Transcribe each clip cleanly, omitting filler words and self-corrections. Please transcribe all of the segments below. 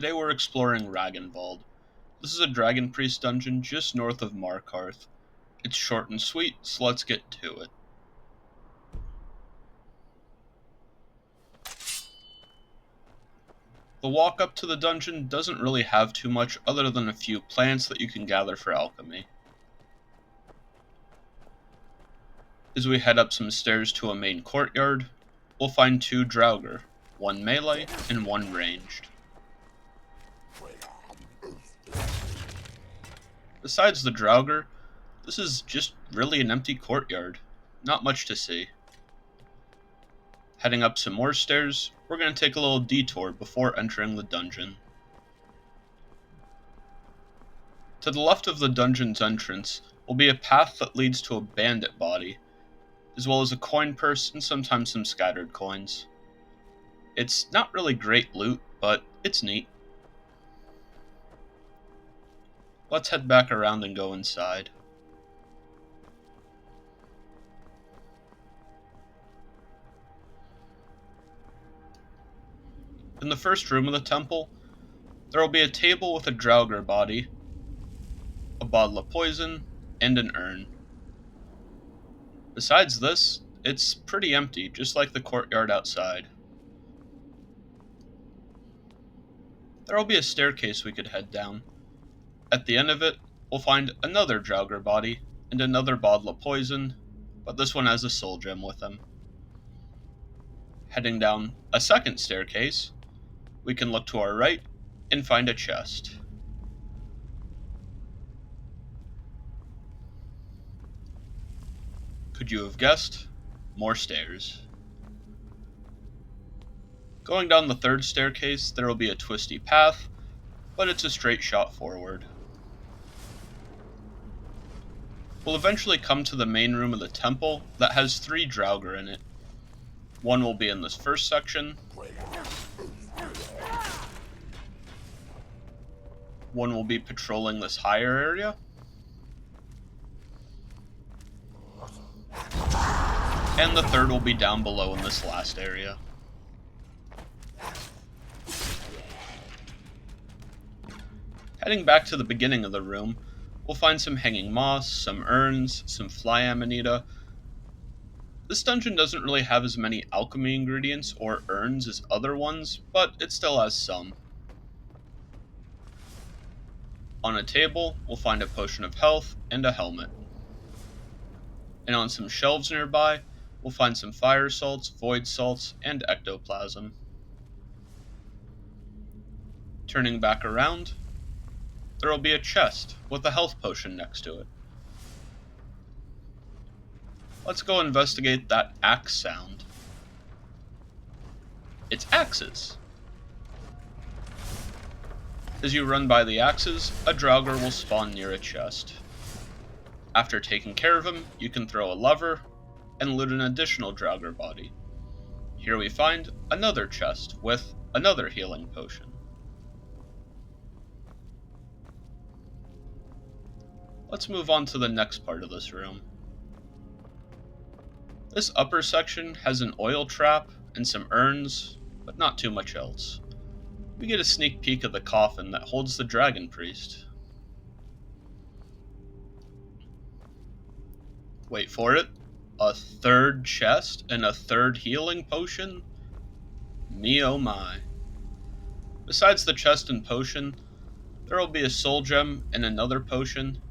Today we're exploring Ragnvald. This is a Dragon Priest dungeon just north of Markarth. It's short and sweet, so let's get to it. The walk up to the dungeon doesn't really have too much other than a few plants that you can gather for alchemy. As we head up some stairs to a main courtyard, we'll find two Draugr, one melee and one ranged. Besides the Draugr, this is just really an empty courtyard. Not much to see. Heading up some more stairs, we're going to take a little detour before entering the dungeon. To the left of the dungeon's entrance will be a path that leads to a bandit body, as well as a coin purse and sometimes some scattered coins. It's not really great loot, but it's neat. Let's head back around and go inside. In the first room of the temple, there will be a table with a Draugr body, a bottle of poison, and an urn. Besides this, it's pretty empty, just like the courtyard outside. There will be a staircase we could head down. At the end of it, we'll find another Draugr body and another bottle of poison, but this one has a soul gem with him. Heading down a second staircase, we can look to our right and find a chest. Could you have guessed? More stairs. Going down the third staircase, there will be a twisty path, but it's a straight shot forward. We'll eventually come to the main room of the temple that has three Draugr in it. One will be in this first section, one will be patrolling this higher area, and the third will be down below in this last area. Heading back to the beginning of the room, we'll find some hanging moss, some urns, some fly amanita. This dungeon doesn't really have as many alchemy ingredients or urns as other ones, but it still has some. On a table, we'll find a potion of health and a helmet. And on some shelves nearby, we'll find some fire salts, void salts, and ectoplasm. Turning back around, there will be a chest with a health potion next to it. Let's go investigate that axe sound. It's axes! As you run by the axes, a Draugr will spawn near a chest. After taking care of him, you can throw a lever and loot an additional Draugr body. Here we find another chest with another healing potion. Let's move on to the next part of this room. This upper section has an oil trap and some urns, but not too much else. We get a sneak peek of the coffin that holds the Dragon Priest. Wait for it, a third chest and a third healing potion? Me oh my. Besides the chest and potion, there will be a soul gem and another potion.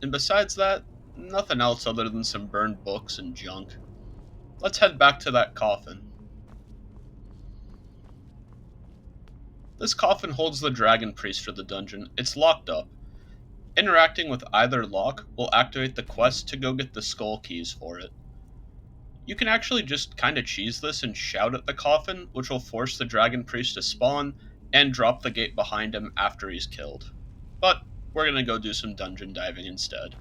And besides that, nothing else other than some burned books and junk. Let's head back to that coffin. This coffin holds the Dragon Priest for the dungeon. It's locked up. Interacting with either lock will activate the quest to go get the skull keys for it. You can actually just kinda cheese this and shout at the coffin, which will force the Dragon Priest to spawn and drop the gate behind him after he's killed. But we're gonna go do some dungeon diving instead.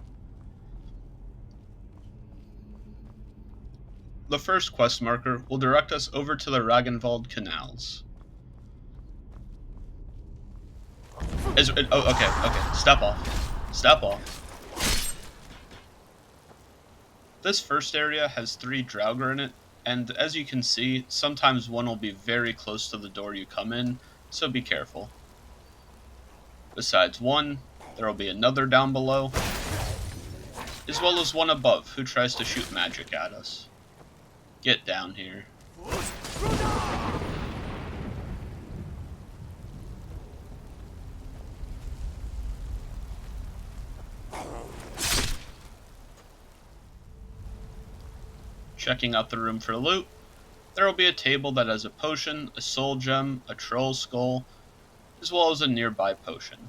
The first quest marker will direct us over to the Ragnvald Canals. Okay, step off. This first area has three Draugr in it, and as you can see, sometimes one will be very close to the door you come in, so be careful. Besides one, there will be another down below, as well as one above who tries to shoot magic at us. Get down here. Checking out the room for loot, there will be a table that has a potion, a soul gem, a troll skull, as well as a nearby potion.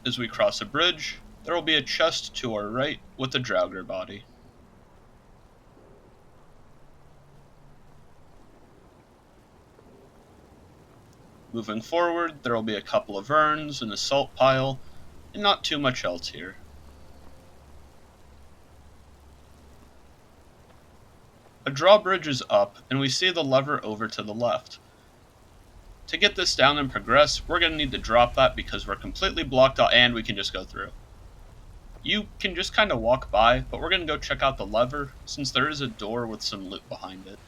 As we cross a bridge, there will be a chest to our right with a Draugr body. Moving forward, there will be a couple of urns and a salt pile, and not too much else here. A drawbridge is up, and we see the lever over to the left. To get this down and progress, we're going to need to drop that because we're completely blocked out, and we can just go through. You can just kind of walk by, but we're going to go check out the lever, since there is a door with some loot behind it.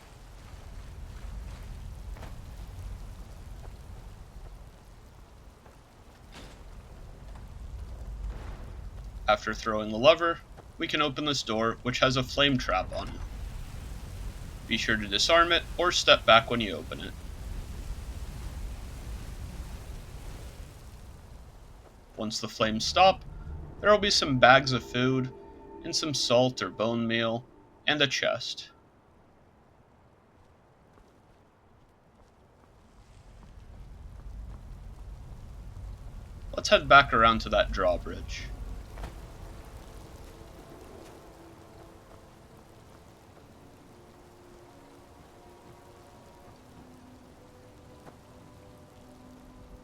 After throwing the lever, we can open this door, which has a flame trap on it. Be sure to disarm it, or step back when you open it. Once the flames stop, there will be some bags of food, and some salt or bone meal, and a chest. Let's head back around to that drawbridge.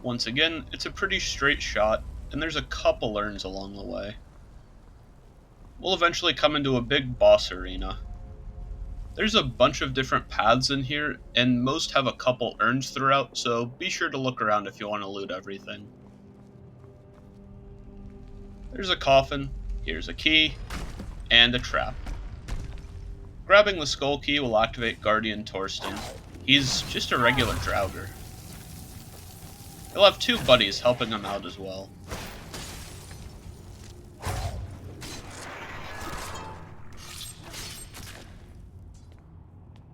Once again, it's a pretty straight shot, and there's a couple urns along the way. We'll eventually come into a big boss arena. There's a bunch of different paths in here, and most have a couple urns throughout, so be sure to look around if you want to loot everything. There's a coffin, here's a key, and a trap. Grabbing the skull key will activate Guardian Torsten. He's just a regular Draugr. He'll have two buddies helping him out as well.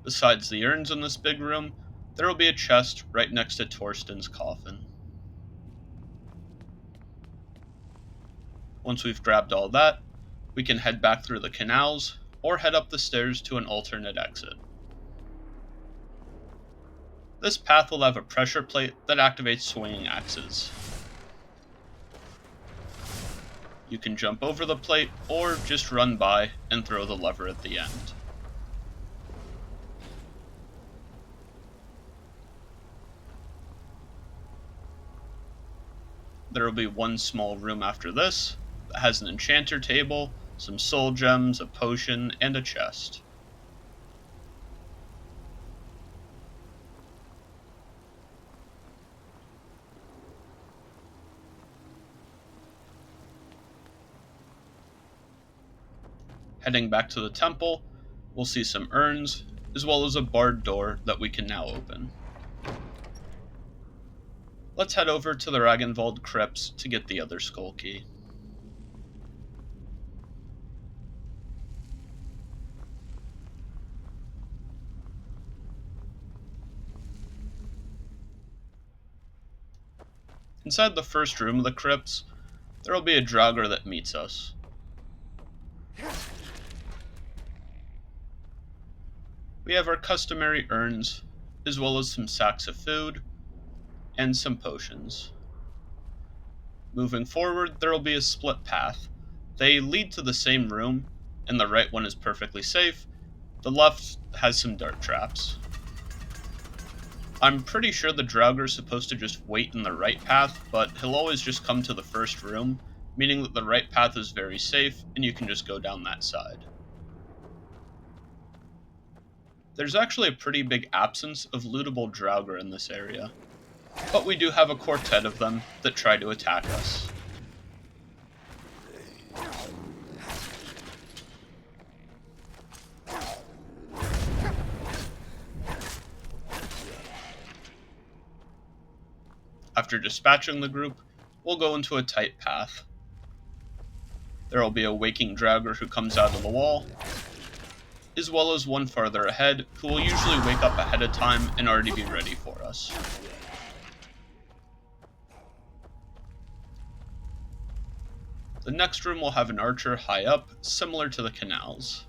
Besides the urns in this big room, there will be a chest right next to Torsten's coffin. Once we've grabbed all that, we can head back through the canals, or head up the stairs to an alternate exit. This path will have a pressure plate that activates swinging axes. You can jump over the plate, or just run by and throw the lever at the end. There will be one small room after this that has an enchanter table, some soul gems, a potion, and a chest. Heading back to the temple, we'll see some urns, as well as a barred door that we can now open. Let's head over to the Ragnvald Crypts to get the other skull key. Inside the first room of the crypts, there will be a Draugr that meets us. We have our customary urns, as well as some sacks of food, and some potions. Moving forward, there will be a split path. They lead to the same room, and the right one is perfectly safe. The left has some dart traps. I'm pretty sure the Draugr is supposed to just wait in the right path, but he'll always just come to the first room, meaning that the right path is very safe, and you can just go down that side. There's actually a pretty big absence of lootable Draugr in this area, but we do have a quartet of them that try to attack us. After dispatching the group, we'll go into a tight path. There will be a waking Draugr who comes out of the wall, as well as one farther ahead who will usually wake up ahead of time and already be ready for us. The next room will have an archer high up, similar to the canals.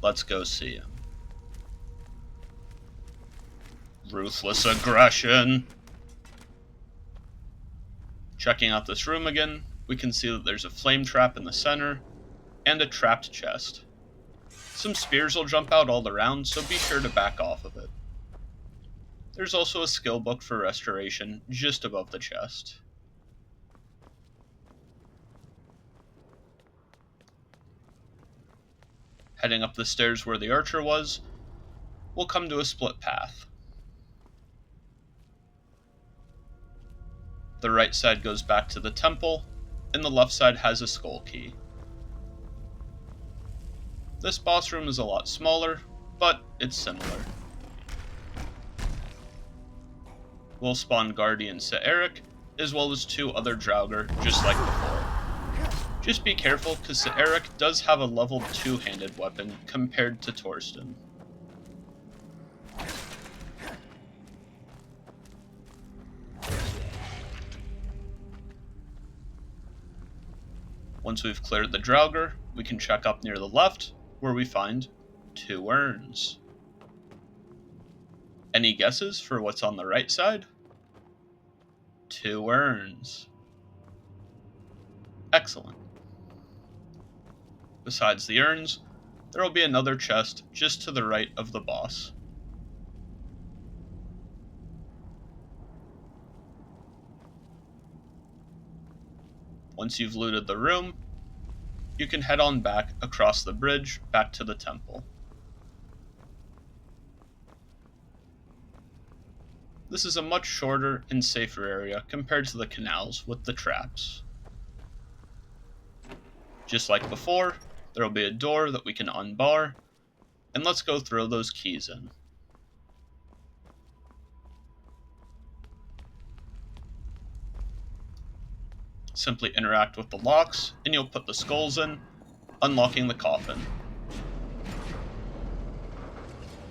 Let's go see him. Ruthless aggression! Checking out this room again, we can see that there's a flame trap in the center, and a trapped chest. Some spears will jump out all around, so be sure to back off of it. There's also a skill book for restoration just above the chest. Heading up the stairs where the archer was, we'll come to a split path. The right side goes back to the temple, and the left side has a skull key. This boss room is a lot smaller, but it's similar. We'll spawn Guardian Saerek, as well as 2 other Draugr, just like before. Just be careful, because Saerek does have a level 2-handed weapon compared to Torsten. Once we've cleared the Draugr, we can check up near the left, where we find 2 urns. Any guesses for what's on the right side? 2 urns. Excellent. Besides the urns, there will be another chest just to the right of the boss. Once you've looted the room, you can head on back across the bridge back to the temple. This is a much shorter and safer area compared to the canals with the traps. Just like before, there will be a door that we can unbar, and let's go throw those keys in. Simply interact with the locks, and you'll put the skulls in, unlocking the coffin.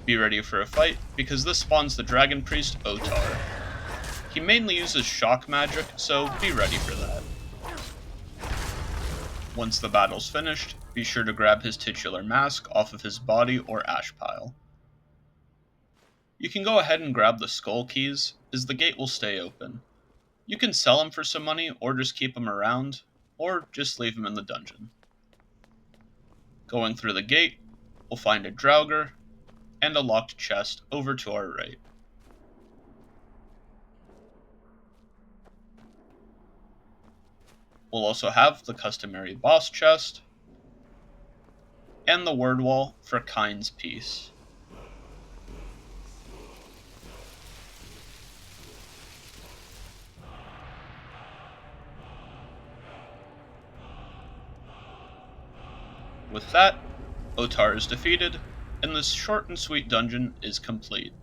Be ready for a fight, because this spawns the dragon priest Otar. He mainly uses shock magic, so be ready for that. Once the battle's finished, be sure to grab his titular mask off of his body or ash pile. You can go ahead and grab the skull keys, as the gate will stay open. You can sell them for some money, or just keep them around, or just leave them in the dungeon. Going through the gate, we'll find a Draugr, and a locked chest over to our right. We'll also have the customary boss chest, and the word wall for Kind's Peace. With that, Otar is defeated, and this short and sweet dungeon is complete.